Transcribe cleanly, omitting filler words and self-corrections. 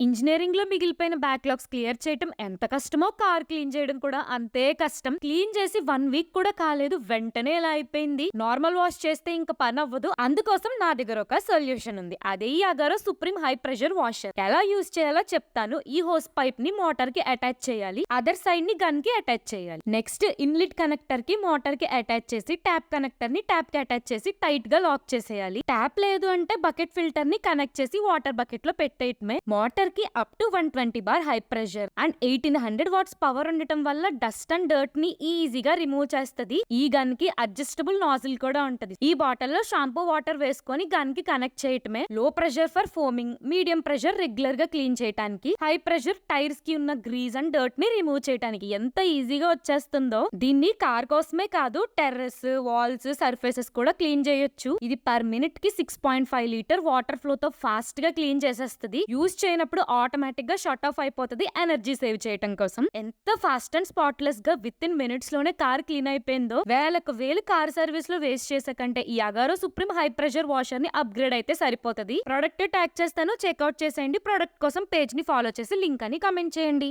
Engineering లో మిగిలిపోయిన backlogs clear చేయటం ఎంత కష్టమో కార్ క్లీన్ చేయడం కూడా అంతే కష్టం. క్లీన్ చేసి 1 వీక్ కూడా కాలేదు, వెంటనే ఇలా అయిపోయింది. నార్మల్ వాష్ చేస్తే ఇంకా పని అవ్వదు. అందుకోసం నా దగ్గర ఒక సొల్యూషన్ ఉంది. అదే ఈ Agaro supreme high pressure washer. ఎలా యూజ్ చేయాలో చెప్తాను. ఈ హోస్ పైప్ ని మోటార్ కి అటాచ్ చేయాలి, అదర్ సైడ్ ని గన్ కి అటాచ్ చేయాలి. నెక్స్ట్ ఇన్లెట్ కనెక్టర్ కి మోటార్ కి అటాచ్ చేసి ట్యాప్ కనెక్టర్ ని ట్యాప్ కి అటాచ్ చేసి టైట్ గా లాక్ చేసేయాలి. ట్యాప్ లేదు అంటే బకెట్ ఫిల్టర్ ని కనెక్ట్ చేసి వాటర్ బకెట్ లో పెట్టేయటమే. మోటార్ కి up to 120 bar high pressure and 1800 watts power ఉండటం వల్ల డస్ట్ అండ్ డర్ట్ ని ఈజీగా రిమూవ్ చేస్తది. ఈ గన్ కి అడ్జస్టబుల్ నాజిల్ కూడా ఉంటది. ఈ బాటిల్ లో షాంపూ వాటర్ వేసుకొని గన్ కి కనెక్ట్ చేయటమే. లో pressure for foaming, medium pressure regular గా క్లీన్ చేయడానికి, హై ప్రెషర్ టైర్స్ కి ఉన్న గ్రీజ్ అండ్ డర్ట్ ని రిమూవ్ చేయడానికి. ఎంత ఈజీగా వచ్చేస్తుందో. దీన్ని కార్ కోసమే కాదు, టెర్రస్, వాల్స్, సర్ఫేసెస్ కూడా క్లీన్ చేయొచ్చు. ఇది పర్ మినిట్ కి 6.5 లీటర్ వాటర్ ఫ్లో తో ఫాస్ట్ గా క్లీన్ చేసేస్తుంది. యూజ్ చేయనప్పుడు ఆటోమేటిక్ గా షట్ ఆఫ్ అయిపోతుంది, ఎనర్జీ సేవ్ చేయడం కోసం. ఎంత ఫాస్ట్ అండ్ స్పాట్లెస్ గా విత్ ఇన్ మినిట్స్ లోనే కార్ క్లీన్ అయిపోయిందో. వేలకు వేలు కార్ సర్వీస్ లో వేస్ట్ చేసే కంటే ఈ Agaro supreme high pressure washer ని అప్గ్రేడ్ అయితే సరిపోతుంది. ప్రొడక్ట్ ట్యాగ్ చేస్తాను, చెక్అవుట్ చేసేయండి. ప్రొడక్ట్ కోసం పేజ్ ని ఫాలో చేసి లింక్ అని కమెంట్ చేయండి.